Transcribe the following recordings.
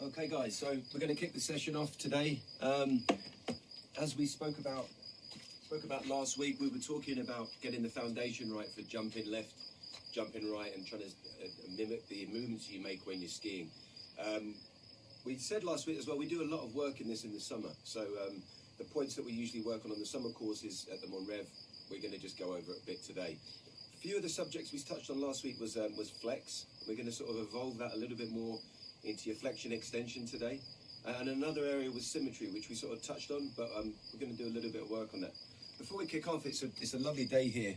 Okay guys, so we're going to kick the session off today. As we spoke about last week, we were talking about getting the foundation right for jumping left, jumping right, and trying to mimic the movements you make when you're skiing. We said last week as well, we do a lot of work in this in the summer. So the points that we usually work on the summer courses at the Monrev, we're going to just go over a bit today. A few of the subjects we touched on last week was flex. We're going to sort of evolve that a little bit more into your flexion extension today. And another area was symmetry, which we sort of touched on, but we're going to do a little bit of work on that. Before we kick off, it's a lovely day here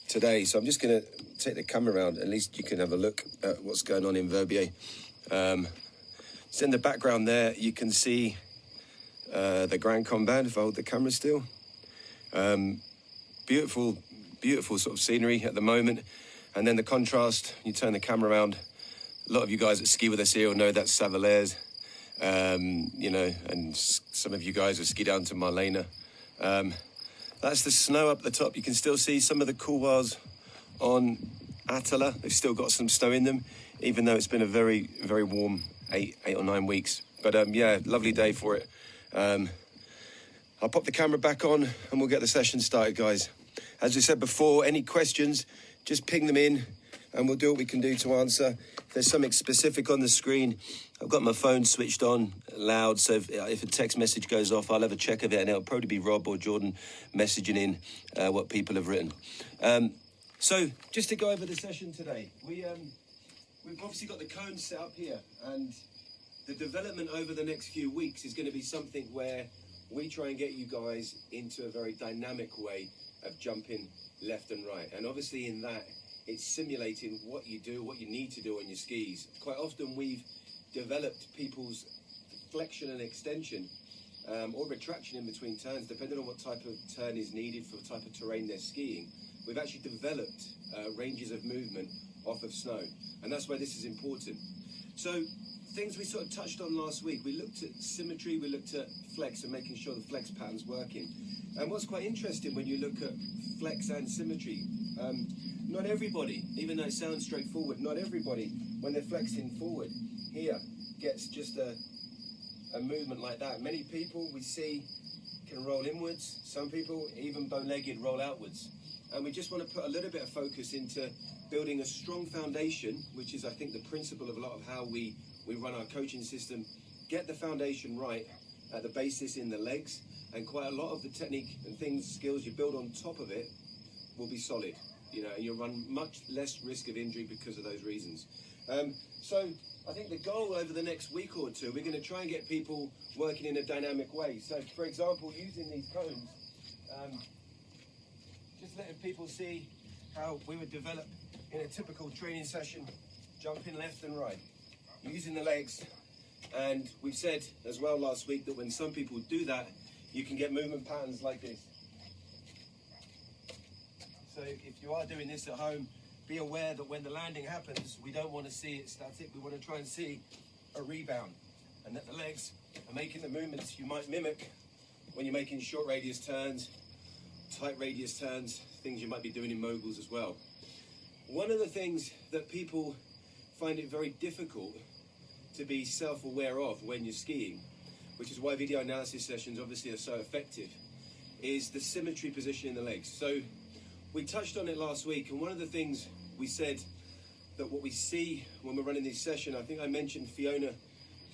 today, so I'm just going to take the camera around. At least you can have a look at what's going on in Verbier. So in the background there, you can see the Grand Combat, if I hold the camera still. Beautiful sort of scenery at the moment. And then the contrast, you turn the camera around. A lot of you guys that ski with us here will know that's Savalaise, and some of you guys will ski down to Marlena. That's the snow up the top. You can still see some of the couloirs on Attila. They've still got some snow in them, even though it's been a very, very warm 8 or 9 weeks. But yeah, lovely day for it. I'll pop the camera back on and we'll get the session started, guys. As we said before, any questions, just ping them in and we'll do what we can do to answer. If there's something specific on the screen, I've got my phone switched on loud, so if a text message goes off, I'll have a check of it, and it'll probably be Rob or Jordan messaging in what people have written. So just to go over the session today, we've obviously got the cones set up here, and the development over the next few weeks is going to be something where we try and get you guys into a very dynamic way of jumping left and right. And obviously in that, it's simulating what you do, what you need to do on your skis. Quite often we've developed people's flexion and extension or retraction in between turns, depending on what type of turn is needed for the type of terrain they're skiing. We've actually developed ranges of movement off of snow, and that's why this is important. So things we sort of touched on last week, we looked at symmetry, we looked at flex and making sure the flex pattern's working. And what's quite interesting when you look at flex and symmetry, not everybody, even though it sounds straightforward, not everybody, when they're flexing forward here, gets just a movement like that. Many people we see can roll inwards, some people even bow-legged roll outwards. And we just want to put a little bit of focus into building a strong foundation, which is I think the principle of a lot of how we run our coaching system. Get the foundation right at the basis in the legs, and quite a lot of the technique and skills you build on top of it will be solid. And you'll run much less risk of injury because of those reasons. So I think the goal over the next week or two, we're going to try and get people working in a dynamic way. So for example, using these cones, just letting people see how we would develop in a typical training session, jumping left and right, using the legs. And we've said as well last week that when some people do that, you can get movement patterns like this. So if you are doing this at home, be aware that when the landing happens, we don't want to see it static. We want to try and see a rebound, and that the legs are making the movements you might mimic when you're making short radius turns, tight radius turns, things you might be doing in moguls as well. One of the things that people find it very difficult to be self-aware of when you're skiing, which is why video analysis sessions obviously are so effective, is the symmetry position in the legs. So we touched on it last week, and one of the things we said that what we see when we're running this session, I think I mentioned Fiona.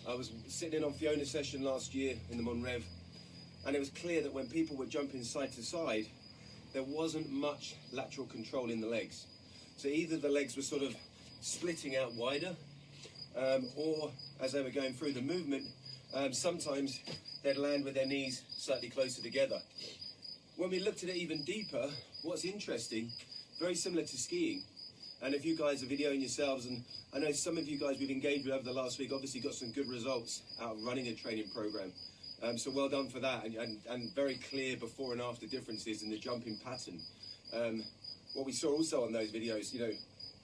I was sitting in on Fiona's session last year in the Monrev, and it was clear that when people were jumping side to side, there wasn't much lateral control in the legs. So either the legs were sort of splitting out wider, or as they were going through the movement, sometimes they'd land with their knees slightly closer together. When we looked at it even deeper, what's interesting, very similar to skiing, and if you guys are videoing yourselves, and I know some of you guys we've engaged with over the last week obviously got some good results out of running a training program. So well done for that, and very clear before and after differences in the jumping pattern. What we saw also on those videos,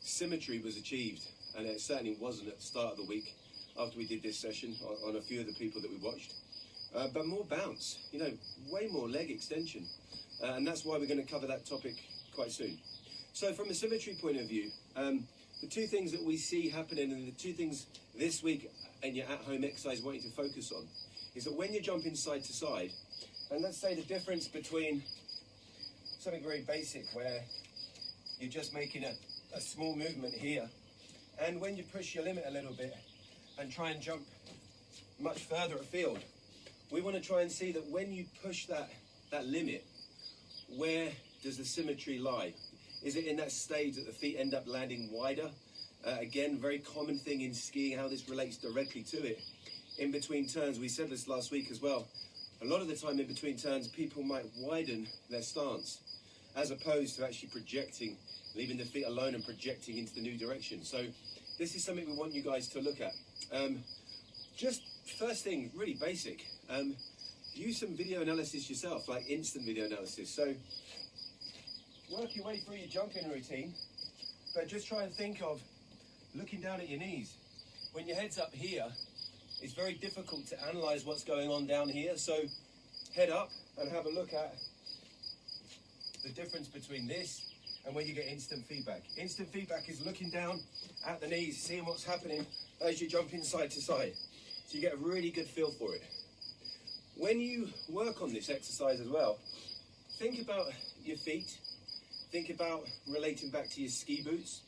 symmetry was achieved, and it certainly wasn't at the start of the week after we did this session on a few of the people that we watched. But more bounce, way more leg extension. And that's why we're going to cover that topic quite soon. So from a symmetry point of view, the two things that we see happening, and the two things this week in your at-home exercise I want you to focus on, is that when you're jumping side to side, and let's say the difference between something very basic where you're just making a small movement here, and when you push your limit a little bit and try and jump much further afield, we want to try and see that when you push that limit, where does the symmetry lie? Is it in that stage that the feet end up landing wider? Again, very common thing in skiing, how this relates directly to it. In between turns, we said this last week as well, a lot of the time in between turns, people might widen their stance as opposed to actually projecting, leaving the feet alone and projecting into the new direction. So this is something we want you guys to look at. Just first thing, really basic, use some video analysis yourself, like instant video analysis. So work your way through your jumping routine, but just try and think of looking down at your knees. When your head's up here, it's very difficult to analyze what's going on down here. So head up and have a look at the difference between this and when you get instant feedback. Instant feedback is looking down at the knees, seeing what's happening as you jump in side to side. So you get a really good feel for it. When you work on this exercise as well, think about your feet, think about relating back to your ski boots,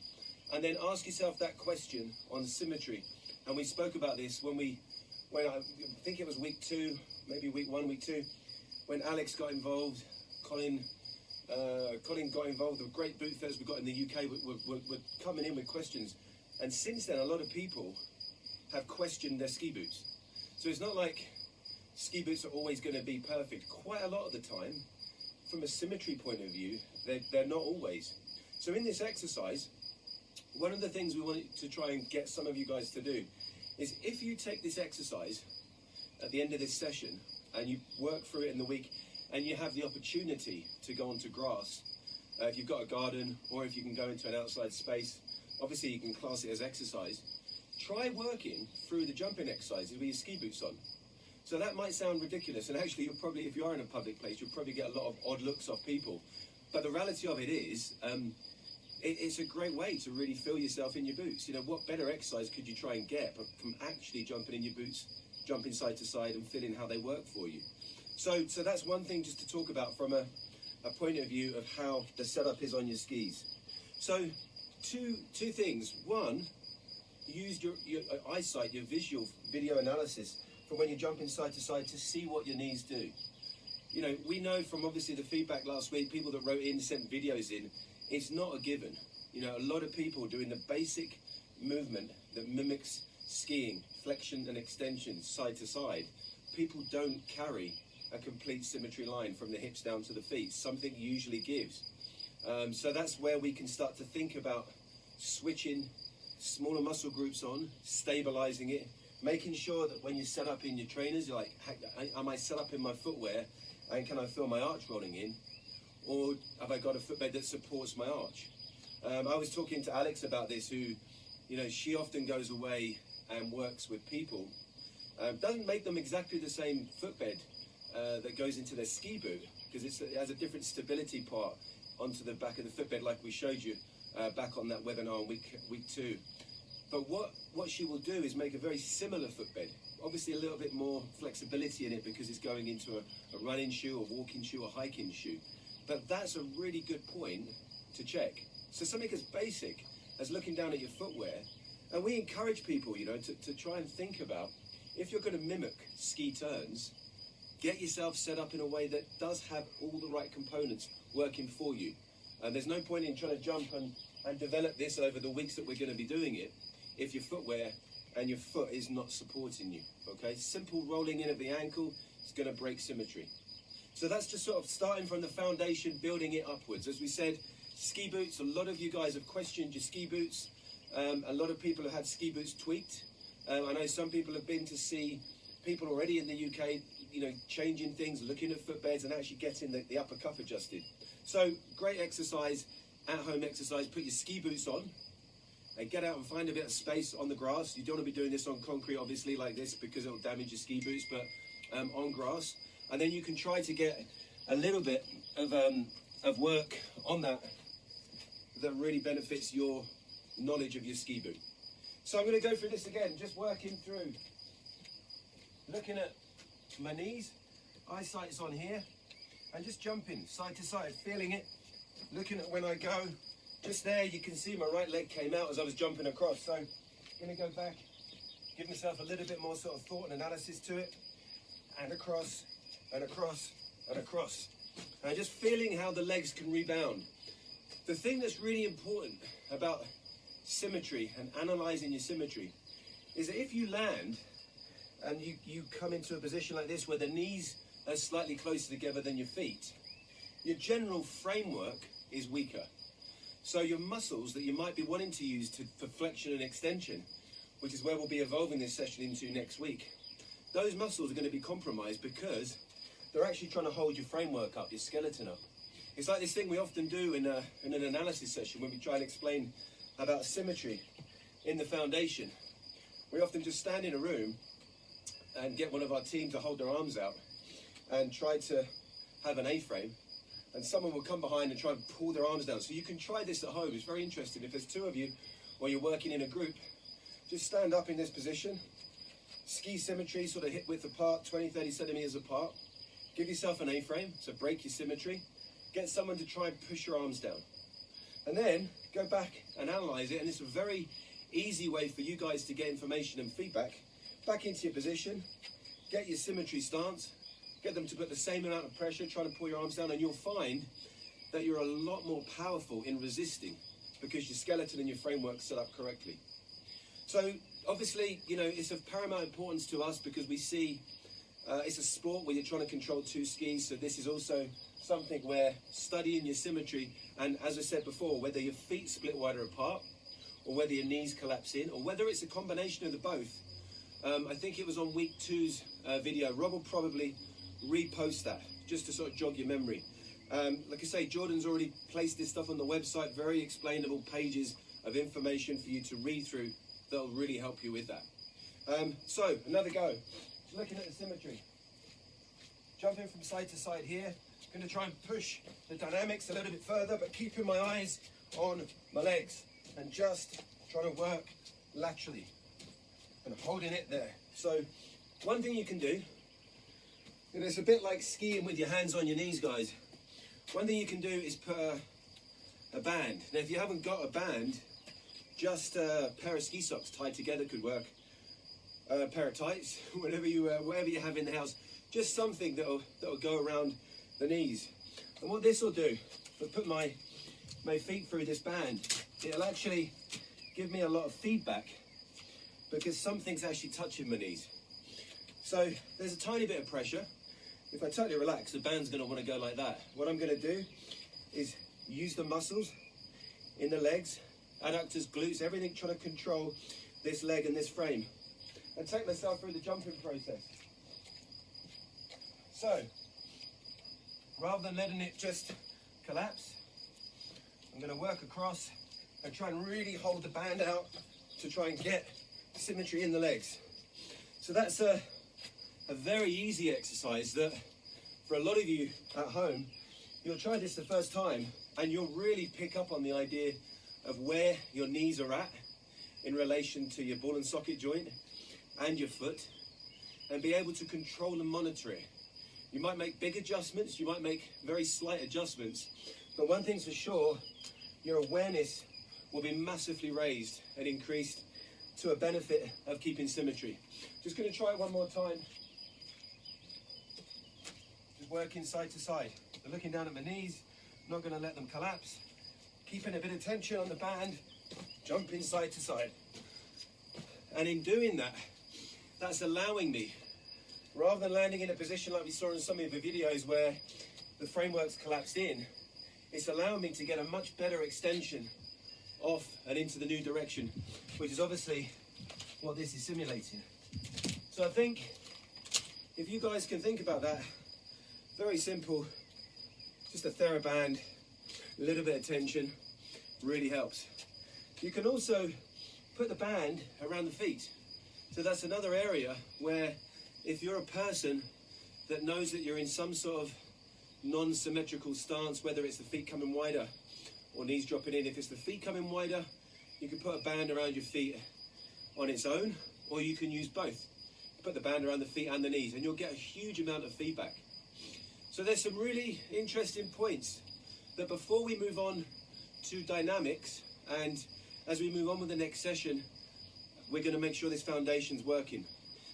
and then ask yourself that question on symmetry. And we spoke about this when I think it was week 2, maybe week 1, week 2, when Alex got involved, Colin got involved. The great boot fairs we got in the UK were coming in with questions. And since then, a lot of people have questioned their ski boots. So it's not like ski boots are always going to be perfect. Quite a lot of the time, from a symmetry point of view, they're not always. So in this exercise, one of the things we want to try and get some of you guys to do is, if you take this exercise at the end of this session and you work through it in the week and you have the opportunity to go onto grass, if you've got a garden or if you can go into an outside space, obviously you can class it as exercise. Try working through the jumping exercises with your ski boots on. So that might sound ridiculous, and actually you'll probably, if you are in a public place, you'll probably get a lot of odd looks off people. But the reality of it is, it's a great way to really feel yourself in your boots. You know, what better exercise could you try and get from actually jumping in your boots, jumping side to side and feeling how they work for you. So that's one thing just to talk about from a point of view of how the setup is on your skis. So two things. One, use your eyesight, your visual video analysis for when you're jumping side to side to see what your knees do. You know, we know from obviously the feedback last week, people that wrote in, sent videos in, it's not a given. You know, a lot of people doing the basic movement that mimics skiing, flexion and extension side to side. People don't carry a complete symmetry line from the hips down to the feet. Something usually gives. So that's where we can start to think about switching smaller muscle groups on, stabilizing it, making sure that when you set up in your trainers, you're like, am I set up in my footwear and can I feel my arch rolling in? Or have I got a footbed that supports my arch? I was talking to Alex about this, who, you know, she often goes away and works with people. Doesn't make them exactly the same footbed that goes into their ski boot, because it has a different stability part onto the back of the footbed, like we showed you back on that webinar on week 2. But what she will do is make a very similar footbed, obviously a little bit more flexibility in it because it's going into a running shoe, a walking shoe, a hiking shoe. But that's a really good point to check. So something as basic as looking down at your footwear, and we encourage people, you know, to try and think about, if you're going to mimic ski turns, get yourself set up in a way that does have all the right components working for you. And there's no point in trying to jump and develop this over the weeks that we're going to be doing it if your footwear and your foot is not supporting you, okay? Simple rolling in of the ankle is going to break symmetry. So that's just sort of starting from the foundation, building it upwards. As we said, ski boots, a lot of you guys have questioned your ski boots. A lot of people have had ski boots tweaked. I know some people have been to see people already in the UK, you know, changing things, looking at footbeds and actually getting the upper cuff adjusted. So great exercise, at-home exercise, put your ski boots on and get out and find a bit of space on the grass. You don't want to be doing this on concrete, obviously, like this, because it'll damage your ski boots, but on grass. And then you can try to get a little bit of work on that really benefits your knowledge of your ski boot. So I'm going to go through this again, just working through, looking at my knees, eyesight is on here, and just jumping side to side, feeling it, looking at when I go. Just there, you can see my right leg came out as I was jumping across. So I'm going to go back, give myself a little bit more sort of thought and analysis to it, and across, and across, and across. And just feeling how the legs can rebound. The thing that's really important about symmetry and analysing your symmetry is that if you land and you come into a position like this where the knees are slightly closer together than your feet, your general framework is weaker. So your muscles that you might be wanting to use for flexion and extension, which is where we'll be evolving this session into next week, those muscles are going to be compromised because they're actually trying to hold your framework up, your skeleton up. It's like this thing we often do in an analysis session when we try and explain about symmetry in the foundation. We often just stand in a room and get one of our team to hold their arms out and try to have an A-frame, and someone will come behind and try and pull their arms down. So you can try this at home. It's very interesting. If there's two of you or you're working in a group, just stand up in this position, ski symmetry, sort of hip width apart, 20-30 centimeters apart. Give yourself an A-frame, so break your symmetry. Get someone to try and push your arms down. And then go back and analyze it, and it's a very easy way for you guys to get information and feedback. Back into your position, get your symmetry stance, get them to put the same amount of pressure, trying to pull your arms down, and you'll find that you're a lot more powerful in resisting because your skeleton and your framework set up correctly. So obviously, you know, it's of paramount importance to us because we see it's a sport where you're trying to control two skis, so this is also something where studying your symmetry, and as I said before, whether your feet split wider apart or whether your knees collapse in or whether it's a combination of the both. I think it was on week 2's video. Rob will probably repost that just to sort of jog your memory. Like I say, Jordan's already placed this stuff on the website, very explainable pages of information for you to read through that'll really help you with that. So another go, just looking at the symmetry. Jumping from side to side here. Going to try and push the dynamics a little bit further, but keeping my eyes on my legs and just trying to work laterally and holding it there. So one thing you can do, and it's a bit like skiing with your hands on your knees, guys. One thing you can do is put a band. Now, if you haven't got a band, just a pair of ski socks tied together could work. A pair of tights, whatever you have in the house, just something that'll go around the knees. And what this will do, if I put my feet through this band, it'll actually give me a lot of feedback because something's actually touching my knees. So there's a tiny bit of pressure. If I totally relax, the band's going to want to go like that. What I'm going to do is use the muscles in the legs, adductors, glutes, everything, trying to control this leg and this frame and take myself through the jumping process. So rather than letting it just collapse, I'm going to work across and try and really hold the band out to try and get symmetry in the legs. So that's a very easy exercise that for a lot of you at home, you'll try this the first time and you'll really pick up on the idea of where your knees are at in relation to your ball and socket joint and your foot, and be able to control and monitor it. You might make big adjustments, you might make very slight adjustments, but one thing's for sure, your awareness will be massively raised and increased to a benefit of keeping symmetry. Just going to try it one more time. Just working side to side. So looking down at my knees, not going to let them collapse. Keeping a bit of tension on the band, jumping side to side. And in doing that, that's allowing me, rather than landing in a position like we saw in some of the videos where the framework's collapsed in, it's allowing me to get a much better extension off and into the new direction, which is obviously what this is simulating. So I think if you guys can think about that, very simple, just a TheraBand, a little bit of tension, really helps. You can also put the band around the feet. So that's another area where if you're a person that knows that you're in some sort of non-symmetrical stance, whether it's the feet coming wider or knees dropping in, if it's the feet coming wider, You can put a band around your feet on its own, or you can use both. Put the band around the feet and the knees, and you'll get a huge amount of feedback. So there's some really interesting points that before we move on to dynamics, and as we move on with the next session, we're going to make sure this foundation's working.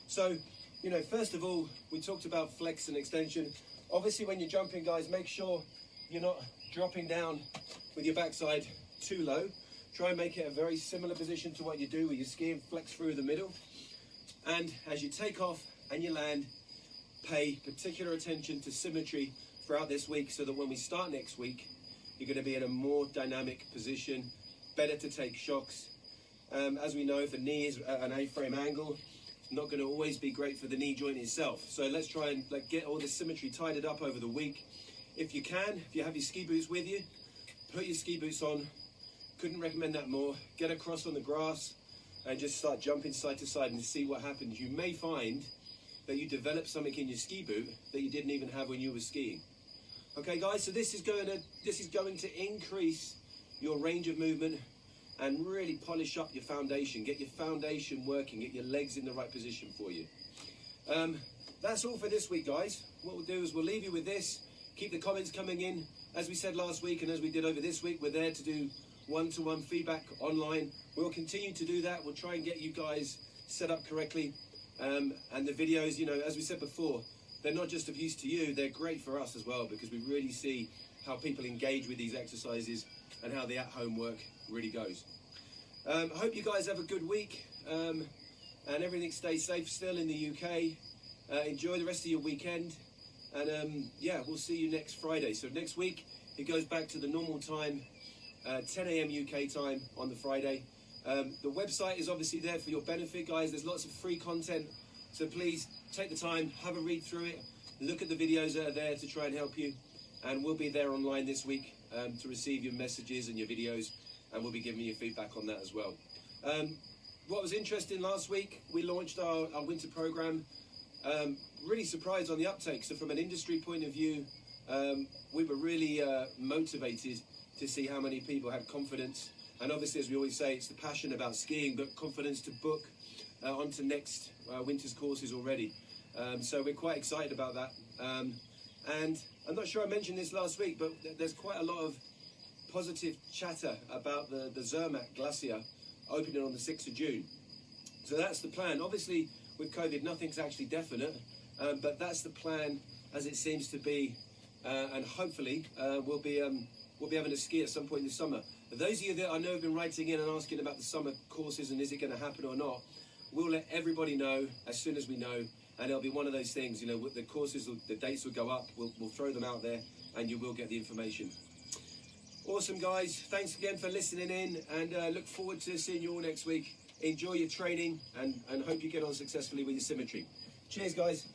So, you know, first of all, we talked about flex and extension. Obviously, when you're jumping, guys, make sure you're not dropping down with your backside too low. Try and make it a very similar position to what you do with your ski and flex through the middle. And as you take off and you land, pay particular attention to symmetry throughout this week, so that when we start next week, you're going to be in a more dynamic position, better to take shocks. As we know, if the knee is at an A-frame angle, it's not going to always be great for the knee joint itself. So let's try and get all this symmetry tidied up over the week. If you can, if you have your ski boots with you, put your ski boots on. Couldn't recommend that more. Get across on the grass and just start jumping side to side and see what happens. You may find that you develop something in your ski boot that you didn't even have when you were skiing. Okay, guys, so this is going to increase your range of movement and really polish up your foundation. Get your foundation working, get your legs in the right position for you. That's all for this week, guys. What we'll do is we'll leave you with this. Keep the comments coming in. As we said last week and as we did over this week, we're there to do one-to-one feedback online. We'll continue to do that. We'll try and get you guys set up correctly. And the videos, you know, as we said before, they're not just of use to you, they're great for us as well, because we really see how people engage with these exercises and how the at-home work really goes. I hope you guys have a good week and everything stays safe still in the UK. Enjoy the rest of your weekend, and yeah, we'll see you next Friday. So next week, it goes back to the normal time, 10 a.m. UK time on the Friday. The website is obviously there for your benefit, guys. There's lots of free content, so please take the time, have a read through it, look at the videos that are there to try and help you, and we'll be there online this week to receive your messages and your videos, and we'll be giving you feedback on that as well. What was interesting last week, we launched our winter program. Really surprised on the uptake. So from an industry point of view, we were really motivated to see how many people had confidence. And obviously, as we always say, it's the passion about skiing, but confidence to book onto next winter's courses already. So we're quite excited about that. And I'm not sure I mentioned this last week, but there's quite a lot of positive chatter about the Zermatt Glacier opening on the 6th of June. So that's the plan. Obviously, with COVID, nothing's actually definite, but that's the plan as it seems to be. And hopefully, we'll be having a ski at some point this summer. Those of you that I know have been writing in and asking about the summer courses and is it going to happen or not, we'll let everybody know as soon as we know, and it'll be one of those things, you know, the courses, the dates will go up, we'll throw them out there, and you will get the information. Awesome, guys. Thanks again for listening in, and look forward to seeing you all next week. Enjoy your training, and hope you get on successfully with your symmetry. Cheers, guys.